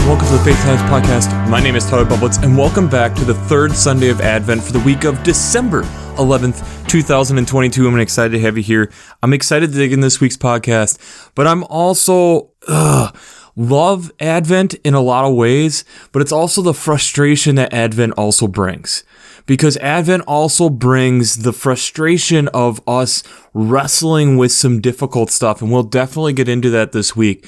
welcome to the Faith Times Podcast. My name is Tyler Bublitz, and welcome back to the third Sunday of Advent for the week of December 11th, 2022. I'm excited to have you here. I'm excited to dig in this week's podcast, but I'm also love Advent in a lot of ways, but it's also the frustration that Advent also brings. Because Advent also brings the frustration of us wrestling with some difficult stuff, and we'll definitely get into that this week.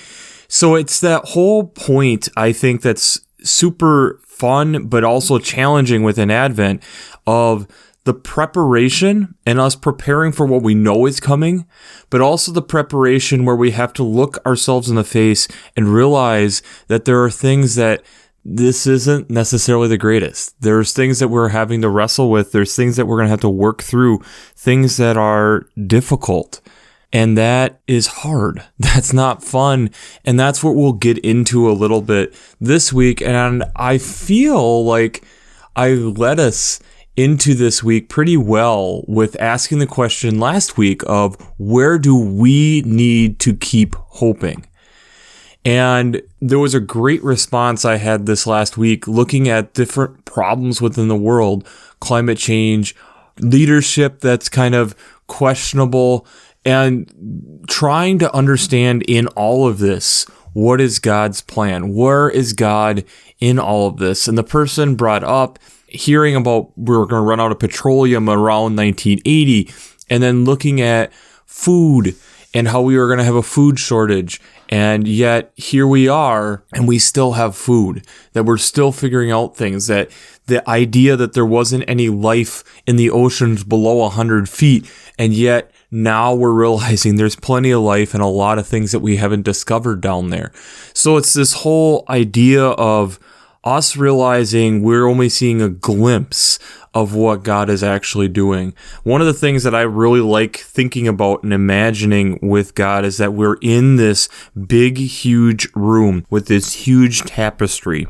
So it's that whole point, I think, that's super fun, but also challenging within Advent of the preparation and us preparing for what we know is coming, but also the preparation where we have to look ourselves in the face and realize that there are things that this isn't necessarily the greatest. There's things that we're having to wrestle with. There's things that we're going to have to work through, things that are difficult. And that is hard. That's not fun. And that's what we'll get into a little bit this week. And I feel like I led us into this week pretty well with asking the question last week of where do we need to keep hoping? And there was a great response I had this last week looking at different problems within the world, climate change, leadership that's kind of questionable, and trying to understand in all of this, what is God's plan? Where is God in all of this? And the person brought up hearing about we were going to run out of petroleum around 1980, and then looking at food and how we were going to have a food shortage. And yet here we are, and we still have food, that we're still figuring out things, that the idea that there wasn't any life in the oceans below 100 feet, and yet now we're realizing there's plenty of life and a lot of things that we haven't discovered down there. So it's this whole idea of us realizing we're only seeing a glimpse of what God is actually doing. One of the things that I really like thinking about and imagining with God is that we're in this big, huge room with this huge tapestry.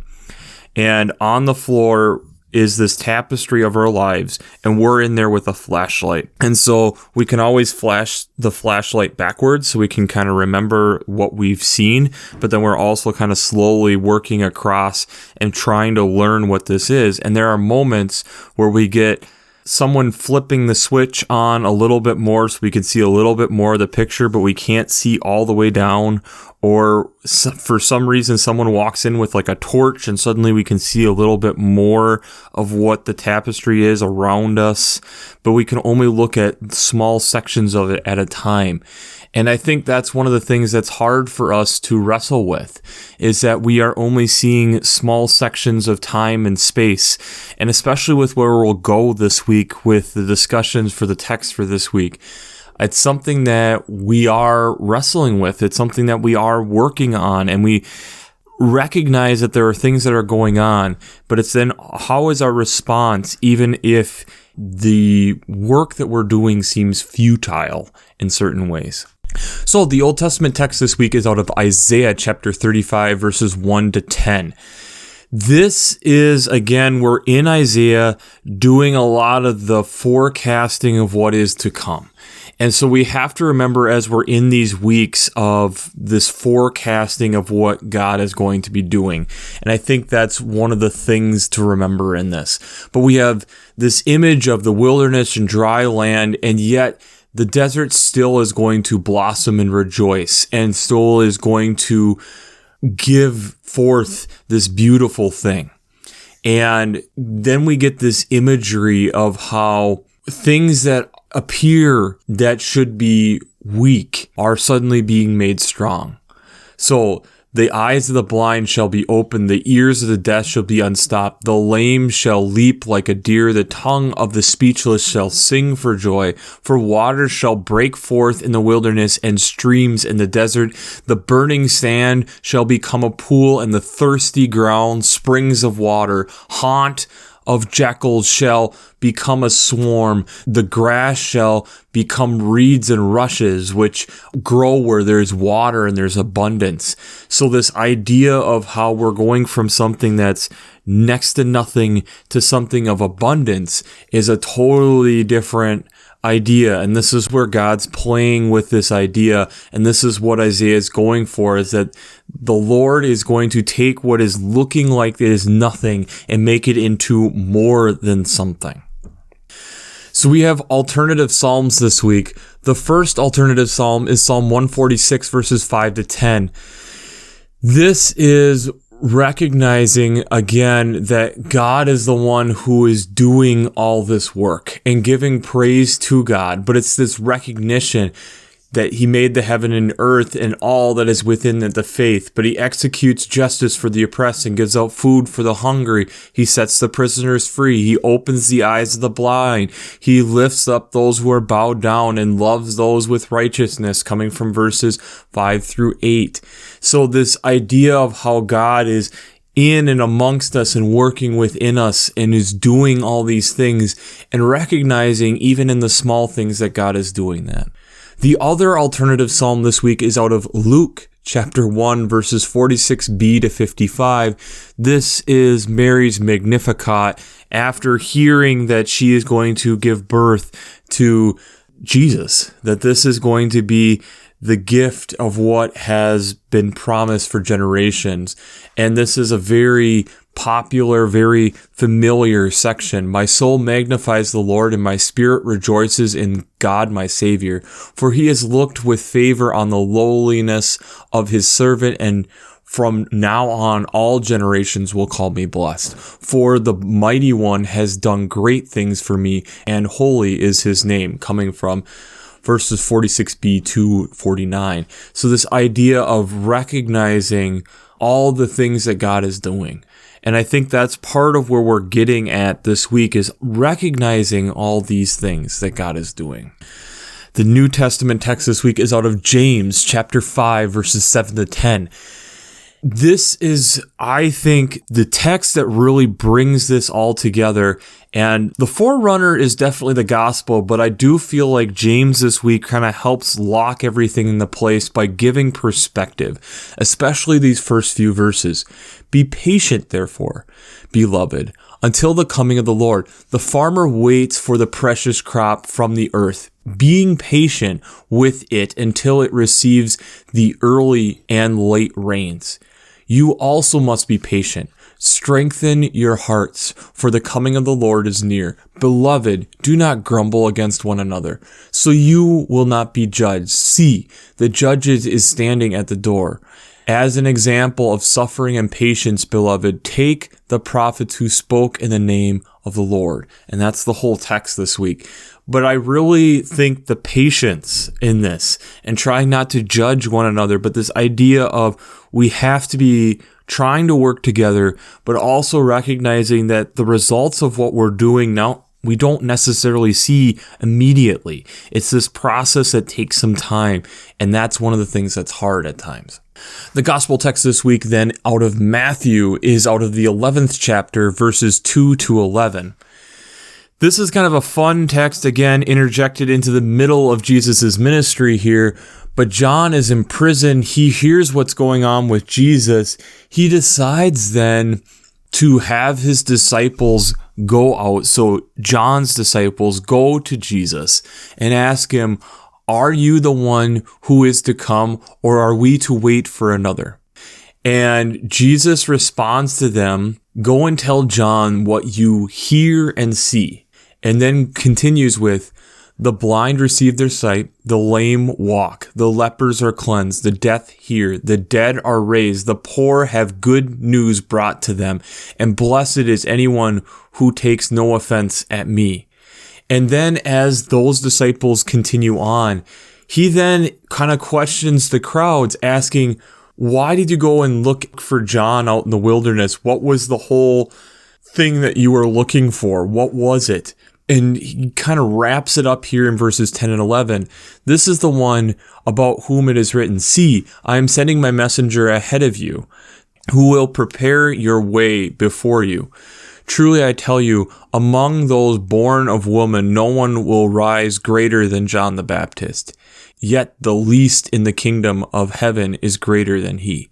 And on the floor is this tapestry of our lives, and we're in there with a flashlight. And so we can always flash the flashlight backwards so we can kind of remember what we've seen, but then we're also kind of slowly working across and trying to learn what this is. And there are moments where we get someone flipping the switch on a little bit more so we can see a little bit more of the picture, but we can't see all the way down. Or for some reason, someone walks in with like a torch and suddenly we can see a little bit more of what the tapestry is around us, but we can only look at small sections of it at a time. And I think that's one of the things that's hard for us to wrestle with, is that we are only seeing small sections of time and space. And especially with where we'll go this week with the discussions for the text for this week, it's something that we are wrestling with. It's something that we are working on, and we recognize that there are things that are going on, but it's then how is our response, even if the work that we're doing seems futile in certain ways. So the Old Testament text this week is out of Isaiah chapter 35, verses 1 to 10. This is, again, we're in Isaiah doing a lot of the forecasting of what is to come. And so we have to remember as we're in these weeks of this forecasting of what God is going to be doing. And I think that's one of the things to remember in this. But we have this image of the wilderness and dry land, and yet the desert still is going to blossom and rejoice, and still is going to give forth this beautiful thing. And then we get this imagery of how things that appear that should be weak are suddenly being made strong. So the eyes of the blind shall be opened, the ears of the deaf shall be unstopped, the lame shall leap like a deer, the tongue of the speechless shall sing for joy, for waters shall break forth in the wilderness and streams in the desert. The burning sand shall become a pool, and the thirsty ground springs of water. Haunt of jackals shall become a swarm. The grass shall become reeds and rushes, which grow where there's water and there's abundance. So this idea of how we're going from something that's next to nothing to something of abundance is a totally different idea, and this is where God's playing with this idea, and this is what Isaiah is going for, is that the Lord is going to take what is looking like it is nothing and make it into more than something. So we have alternative psalms this week. The first alternative psalm is Psalm 146, verses 5 to 10. This is recognizing again that God is the one who is doing all this work and giving praise to God. But it's this recognition that he made the heaven and earth and all that is within it, the faith. But he executes justice for the oppressed and gives out food for the hungry. He sets the prisoners free. He opens the eyes of the blind. He lifts up those who are bowed down and loves those with righteousness, coming from verses 5 through 8. So this idea of how God is in and amongst us and working within us and is doing all these things, and recognizing even in the small things that God is doing that. The other alternative psalm this week is out of Luke chapter 1, verses 46b to 55. This is Mary's Magnificat after hearing that she is going to give birth to Jesus, that this is going to be the gift of what has been promised for generations. And this is a very popular, very familiar section. My soul magnifies the Lord, and my spirit rejoices in God my Savior, for he has looked with favor on the lowliness of his servant, and from now on all generations will call me blessed. For the mighty one has done great things for me, and holy is his name, coming from verses 46b to 49. So this idea of recognizing all the things that God is doing. And I think that's part of where we're getting at this week, is recognizing all these things that God is doing. The New Testament text this week is out of James chapter 5, verses 7 to 10. This is, I think, the text that really brings this all together. And the forerunner is definitely the gospel, but I do feel like James this week kind of helps lock everything into place by giving perspective, especially these first few verses. Be patient, therefore, beloved, until the coming of the Lord. The farmer waits for the precious crop from the earth, being patient with it until it receives the early and late rains. You also must be patient. Strengthen your hearts, for the coming of the Lord is near. Beloved, do not grumble against one another, so you will not be judged. See, the judge is standing at the door. As an example of suffering and patience, beloved, take the prophets who spoke in the name of the Lord. And that's the whole text this week. But I really think the patience in this, and trying not to judge one another, but this idea of we have to be trying to work together, but also recognizing that the results of what we're doing now, we don't necessarily see immediately. It's this process that takes some time, and that's one of the things that's hard at times. The gospel text this week then out of Matthew is out of the 11th chapter, verses 2 to 11. This is kind of a fun text, again, interjected into the middle of Jesus' ministry here. But John is in prison. He hears what's going on with Jesus. He decides then to have his disciples go out. So John's disciples go to Jesus and ask him, are you the one who is to come, or are we to wait for another? And Jesus responds to them, go and tell John what you hear and see. And then continues with, the blind receive their sight, the lame walk, the lepers are cleansed, the deaf hear, the dead are raised, the poor have good news brought to them, and blessed is anyone who takes no offense at me. And then as those disciples continue on, he then kind of questions the crowds, asking, why did you go and look for John out in the wilderness? What was the whole thing that you were looking for? What was it? And he kind of wraps it up here in verses 10 and 11. This is the one about whom it is written, see, I am sending my messenger ahead of you, who will prepare your way before you. Truly I tell you, among those born of woman, no one will rise greater than John the Baptist. Yet the least in the kingdom of heaven is greater than he.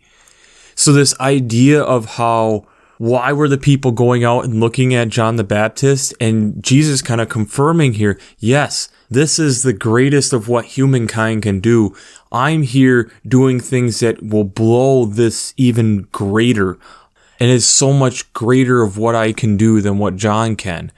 So this idea of how Why were the people going out and looking at John the Baptist? And Jesus kind of confirming here, yes, this is the greatest of what humankind can do. I'm here doing things that will blow this even greater, and is so much greater of what I can do than what John can.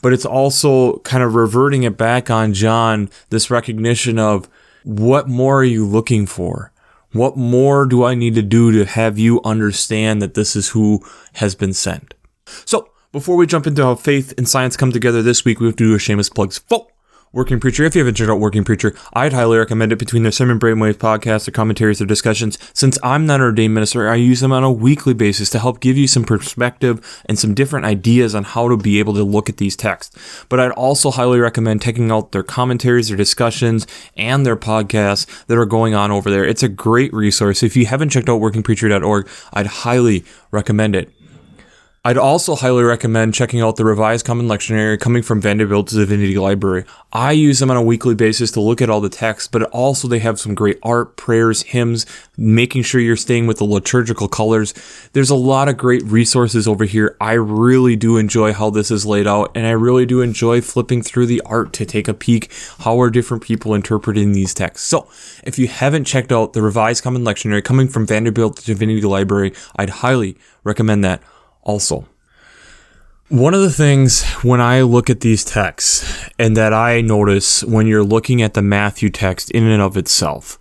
But it's also kind of reverting it back on John, this recognition of, what more are you looking for? What more do I need to do to have you understand that this is who has been sent? So, before we jump into how faith and science come together this week, we have to do a shameless plugs for Working Preacher. If you haven't checked out Working Preacher, I'd highly recommend it. Between their Sermon Brainwaves podcasts, their commentaries, their discussions. Since I'm not an ordained minister, I use them on a weekly basis to help give you some perspective and some different ideas on how to be able to look at these texts. But I'd also highly recommend checking out their commentaries, their discussions, and their podcasts that are going on over there. It's a great resource. If you haven't checked out workingpreacher.org, I'd highly recommend it. I'd also highly recommend checking out the Revised Common Lectionary coming from Vanderbilt's Divinity Library. I use them on a weekly basis to look at all the texts, but also they have some great art, prayers, hymns, making sure you're staying with the liturgical colors. There's a lot of great resources over here. I really do enjoy how this is laid out, and I really do enjoy flipping through the art to take a peek how are different people interpreting these texts. So, if you haven't checked out the Revised Common Lectionary coming from Vanderbilt's Divinity Library, I'd highly recommend that. Also, one of the things when I look at these texts and that I notice when you're looking at the Matthew text in and of itself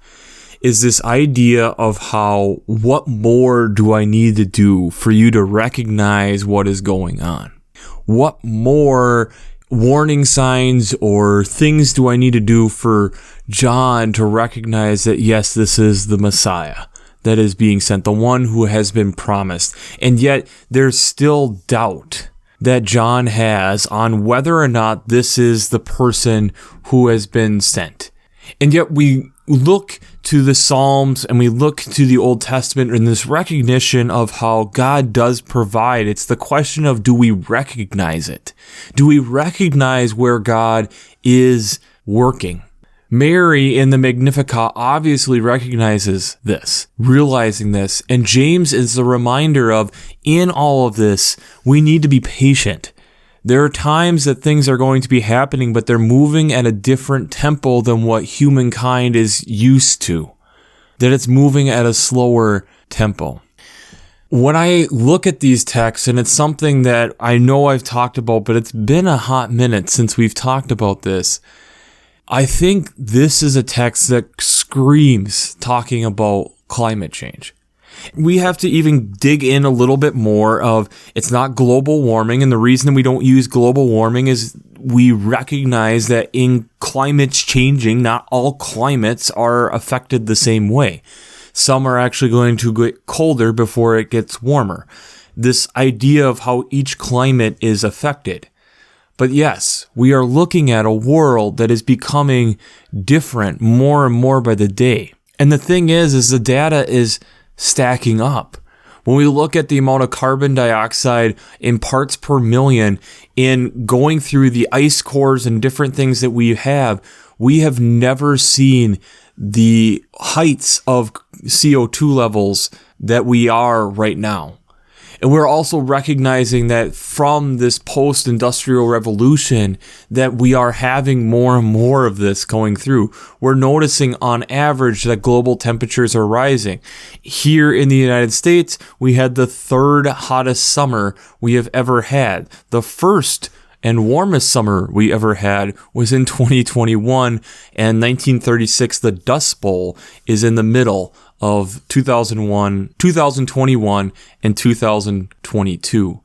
is this idea of how, what more do I need to do for you to recognize what is going on? What more warning signs or things do I need to do for John to recognize that, yes, this is the Messiah that is being sent, the one who has been promised? And yet there's still doubt that John has on whether or not this is the person who has been sent. And yet we look to the Psalms and we look to the Old Testament in this recognition of how God does provide. It's the question of, do we recognize it? Do we recognize where God is working? Mary in the Magnificat obviously recognizes this, realizing this, and James is the reminder of, in all of this, we need to be patient. There are times that things are going to be happening, but they're moving at a different tempo than what humankind is used to. That it's moving at a slower tempo. When I look at these texts, and it's something that I know I've talked about, but it's been a hot minute since we've talked about this, I think this is a text that screams talking about climate change. We have to even dig in a little bit more of, it's not global warming, and the reason we don't use global warming is we recognize that in climates changing, not all climates are affected the same way. Some are actually going to get colder before it gets warmer. This idea of how each climate is affected. But yes, we are looking at a world that is becoming different more and more by the day. And the thing is the data is stacking up. When we look at the amount of carbon dioxide in parts per million in going through the ice cores and different things that we have never seen the heights of CO2 levels that we are right now. And we're also recognizing that from this post-industrial revolution that we are having more and more of this going through. We're noticing on average that global temperatures are rising. Here in the United States, we had the third hottest summer we have ever had. The first and warmest summer we ever had was in 2021, and 1936, the Dust Bowl, is in the middle of 2021, and 2022.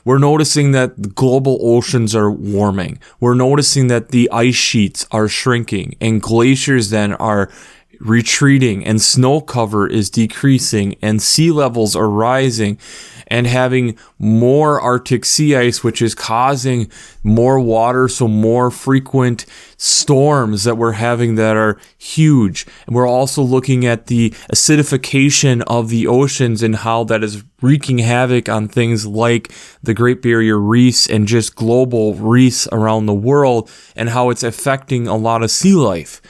We're noticing that the global oceans are warming. We're noticing that the ice sheets are shrinking, and glaciers then are retreating, and snow cover is decreasing, and sea levels are rising, and having more Arctic sea ice, which is causing more water, so more frequent storms that we're having that are huge. And we're also looking at the acidification of the oceans and how that is wreaking havoc on things like the Great Barrier Reefs and just global reefs around the world, and how it's affecting a lot of sea life.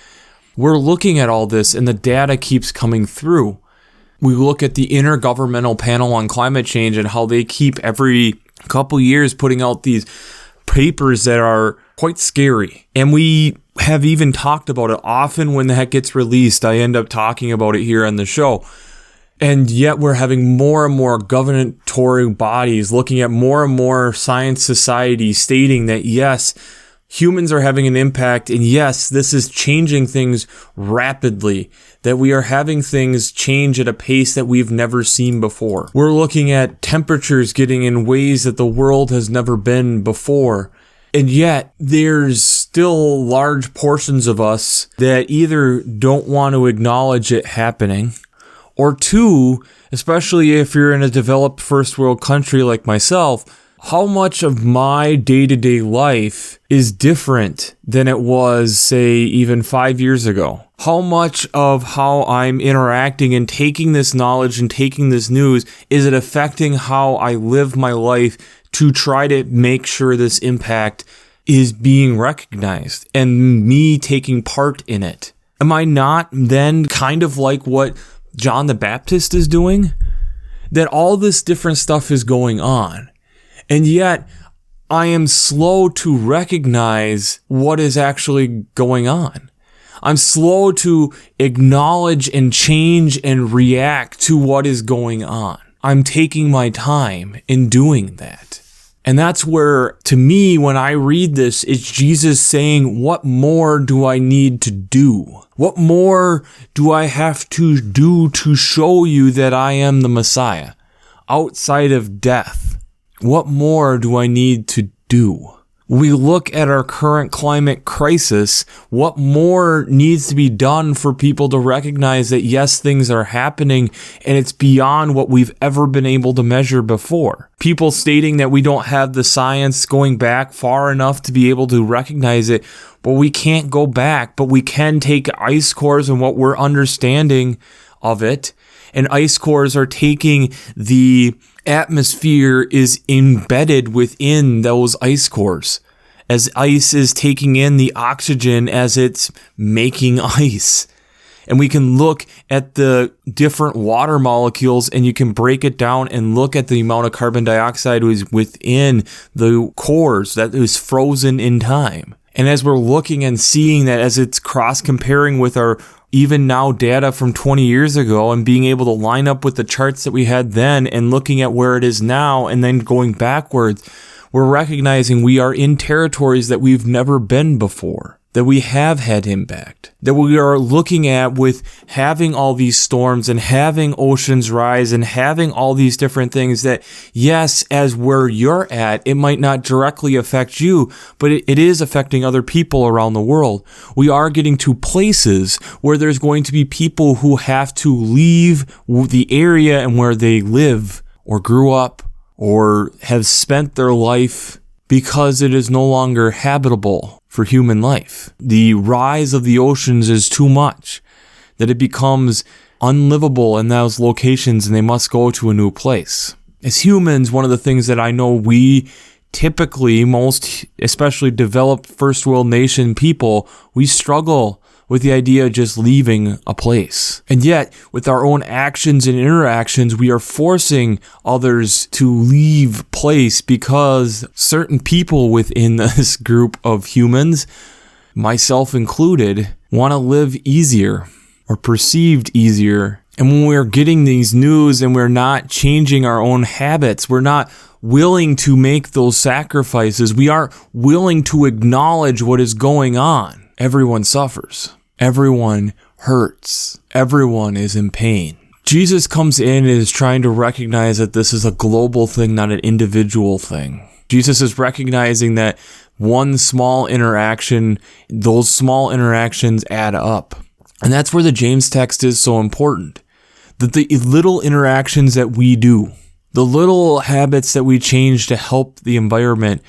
We're looking at all this, and the data keeps coming through. We look at the Intergovernmental Panel on Climate Change and how they keep every couple years putting out these papers that are quite scary. And we have even talked about it often when that gets released. I end up talking about it here on the show. And yet we're having more and more governatory bodies looking at more and more science societies stating that, yes, humans are having an impact, and yes, this is changing things rapidly, that we are having things change at a pace that we've never seen before. We're looking at temperatures getting in ways that the world has never been before. And yet, there's still large portions of us that either don't want to acknowledge it happening, or two, especially if you're in a developed first world country like myself, how much of my day-to-day life is different than it was, say, even 5 years ago? How much of how I'm interacting and taking this knowledge and taking this news, is it affecting how I live my life to try to make sure this impact is being recognized and me taking part in it? Am I not then kind of like what John the Baptist is doing? That all this different stuff is going on. And yet, I am slow to recognize what is actually going on. I'm slow to acknowledge and change and react to what is going on. I'm taking my time in doing that. And that's where, to me, when I read this, it's Jesus saying, what more do I need to do? What more do I have to do to show you that I am the Messiah outside of death? What more do I need to do? We look at our current climate crisis. What more needs to be done for people to recognize that, yes, things are happening and it's beyond what we've ever been able to measure before? People stating that we don't have the science going back far enough to be able to recognize it, but we can't go back, but we can take ice cores and what we're understanding of it. And ice cores are taking the atmosphere is embedded within those ice cores, as ice is taking in the oxygen as it's making ice. And we can look at the different water molecules and you can break it down and look at the amount of carbon dioxide is within the cores that is frozen in time. And as we're looking and seeing that, as it's cross-comparing with our even now data from 20 years ago and being able to line up with the charts that we had then and looking at where it is now and then going backwards, we're recognizing we are in territories that we've never been before, that we have had impact, that we are looking at with having all these storms and having oceans rise and having all these different things that, yes, as where you're at, it might not directly affect you, but it is affecting other people around the world. We are getting to places where there's going to be people who have to leave the area and where they live or grew up or have spent their life because it is no longer habitable for human life. The rise of the oceans is too much, that it becomes unlivable in those locations and they must go to a new place. As humans, one of the things that I know we typically, most especially developed first world nation people, we struggle with the idea of just leaving a place. And yet, with our own actions and interactions, we are forcing others to leave place because certain people within this group of humans, myself included, want to live easier or perceived easier. And when we're getting these news and we're not changing our own habits, we're not willing to make those sacrifices, we aren't willing to acknowledge what is going on. Everyone suffers. Everyone hurts. Everyone is in pain. Jesus comes in and is trying to recognize that this is a global thing, not an individual thing. Jesus is recognizing that one small interaction, those small interactions add up. And that's where the James text is so important. That the little interactions that we do, the little habits that we change to help the environment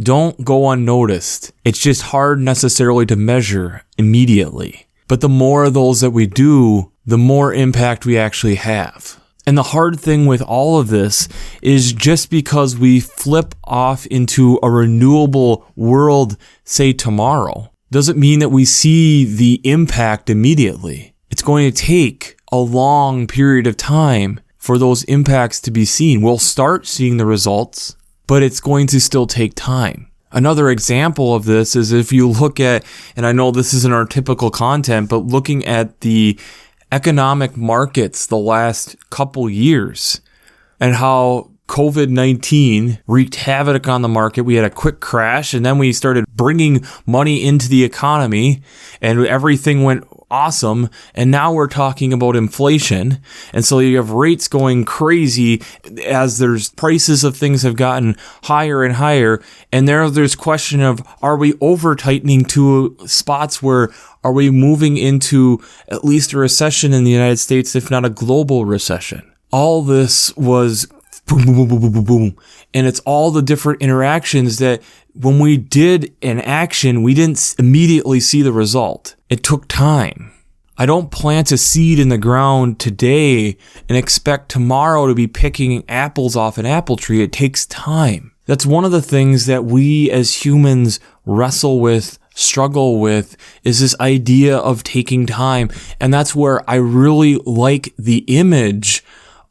don't go unnoticed. It's just hard necessarily to measure immediately. But the more of those that we do, the more impact we actually have. And the hard thing with all of this is just because we flip off into a renewable world, say tomorrow, doesn't mean that we see the impact immediately. It's going to take a long period of time for those impacts to be seen. We'll start seeing the results, but it's going to still take time. Another example of this is if you look at, and I know this isn't our typical content, but looking at the economic markets the last couple years and how COVID-19 wreaked havoc on the market. We had a quick crash, and then we started bringing money into the economy, and everything went awesome. And now we're talking about inflation. And so you have rates going crazy as there's prices of things have gotten higher and higher. And there's question of, are we over tightening to spots where are we moving into at least a recession in the United States, if not a global recession? All this was boom, boom, boom, boom, boom, boom, boom. And it's all the different interactions that when we did an action, we didn't immediately see the result. It took time. I don't plant a seed in the ground today and expect tomorrow to be picking apples off an apple tree. It takes time. That's one of the things that we as humans wrestle with, struggle with, is this idea of taking time. And that's where I really like the image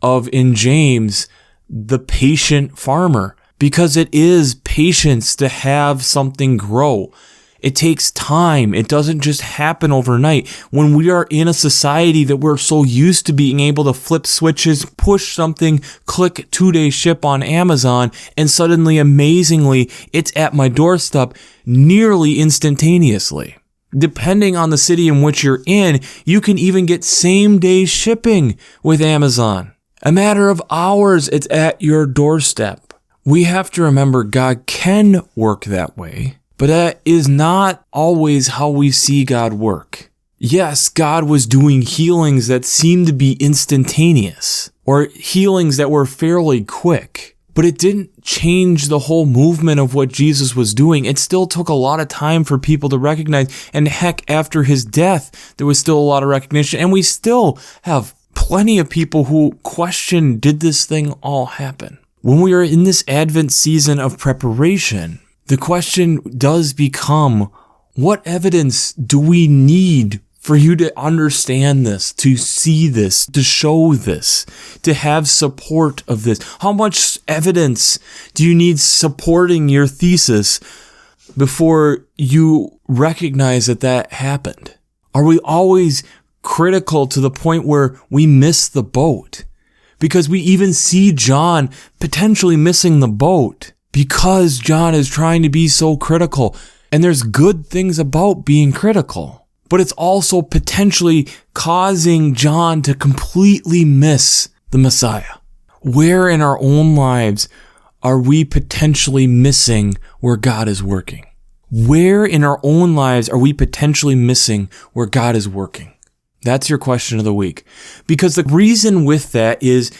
of, in James, the patient farmer, because it is patience to have something grow. It takes time. It doesn't just happen overnight. When we are in a society that we're so used to being able to flip switches, push something, click 2-day ship on Amazon, and suddenly, amazingly, it's at my doorstep nearly instantaneously. Depending on the city in which you're in, you can even get same-day shipping with Amazon. A matter of hours, it's at your doorstep. We have to remember God can work that way, but that is not always how we see God work. Yes, God was doing healings that seemed to be instantaneous, or healings that were fairly quick, but it didn't change the whole movement of what Jesus was doing. It still took a lot of time for people to recognize, and heck, after his death, there was still a lot of recognition, and we still have plenty of people who question, did this thing all happen? When we are in this Advent season of preparation, the question does become, what evidence do we need for you to understand this, to see this, to show this, to have support of this? How much evidence do you need supporting your thesis before you recognize that that happened? Are we always critical to the point where we miss the boat? Because we even see John potentially missing the boat because John is trying to be so critical. And there's good things about being critical, but it's also potentially causing John to completely miss the Messiah. Where in our own lives are we potentially missing where God is working? Where in our own lives are we potentially missing where God is working? That's your question of the week. Because the reason with that is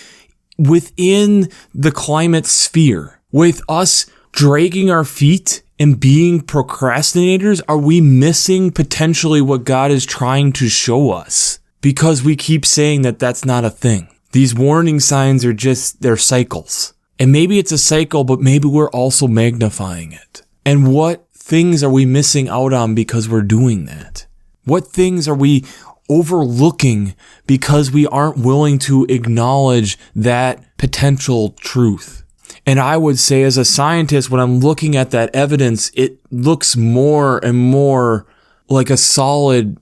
within the climate sphere, with us dragging our feet and being procrastinators, are we missing potentially what God is trying to show us? Because we keep saying that that's not a thing. These warning signs are just, they're cycles. And maybe it's a cycle, but maybe we're also magnifying it. And what things are we missing out on because we're doing that? What things are we overlooking because we aren't willing to acknowledge that potential truth? And I would say, as a scientist, when I'm looking at that evidence, it looks more and more like a solid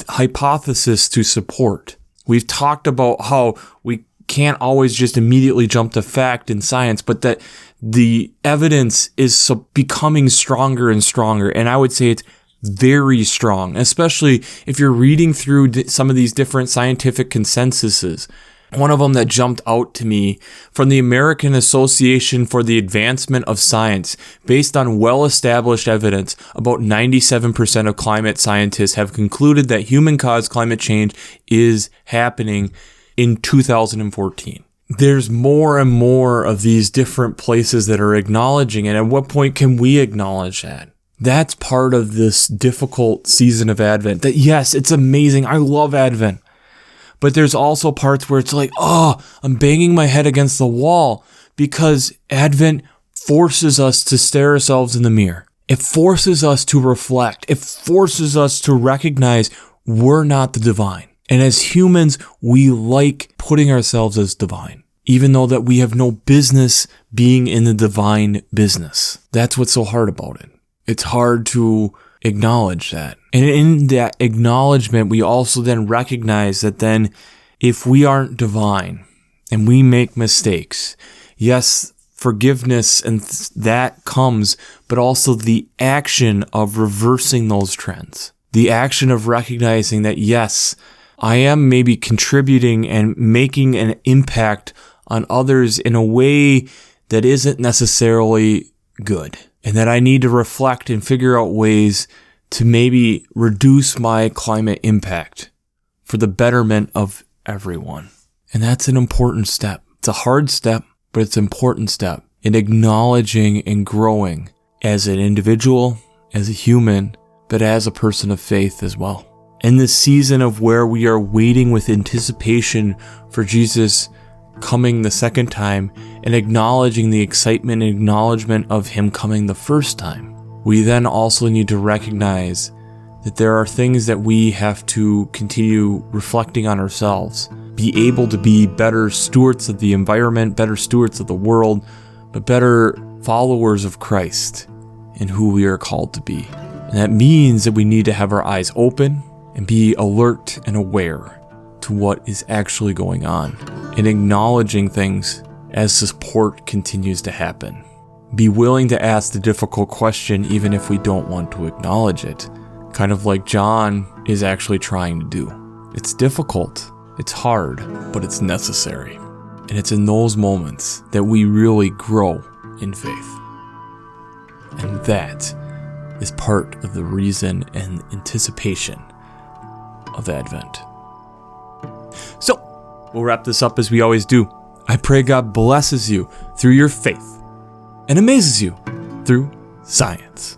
hypothesis to support. We've talked about how we can't always just immediately jump to fact in science, but that the evidence is becoming stronger and stronger. And I would say it's very strong, especially if you're reading through some of these different scientific consensuses. One of them that jumped out to me from the American Association for the Advancement of Science, based on well-established evidence, about 97% of climate scientists have concluded that human-caused climate change is happening in 2014. There's more and more of these different places that are acknowledging it. At what point can we acknowledge that? That's part of this difficult season of Advent. That, yes, it's amazing. I love Advent. But there's also parts where it's like, oh, I'm banging my head against the wall, because Advent forces us to stare ourselves in the mirror. It forces us to reflect. It forces us to recognize we're not the divine. And as humans, we like putting ourselves as divine, even though that we have no business being in the divine business. That's what's so hard about it. It's hard to acknowledge that. And in that acknowledgement, we also then recognize that then if we aren't divine and we make mistakes, yes, forgiveness and that comes, but also the action of reversing those trends. The action of recognizing that, yes, I am maybe contributing and making an impact on others in a way that isn't necessarily good. And that I need to reflect and figure out ways to maybe reduce my climate impact for the betterment of everyone. And that's an important step. It's a hard step, but it's an important step in acknowledging and growing as an individual, as a human, but as a person of faith as well. In this season of where we are waiting with anticipation for Jesus coming the second time and acknowledging the excitement and acknowledgement of him coming the first time, we then also need to recognize that there are things that we have to continue reflecting on ourselves, be able to be better stewards of the environment, better stewards of the world, but better followers of Christ and who we are called to be. And that means that we need to have our eyes open and be alert and aware to what is actually going on and acknowledging things as support continues to happen. Be willing to ask the difficult question even if we don't want to acknowledge it, kind of like John is actually trying to do. It's difficult, it's hard, but it's necessary. And it's in those moments that we really grow in faith. And that is part of the reason and anticipation of Advent. So, we'll wrap this up as we always do. I pray God blesses you through your faith and amazes you through science.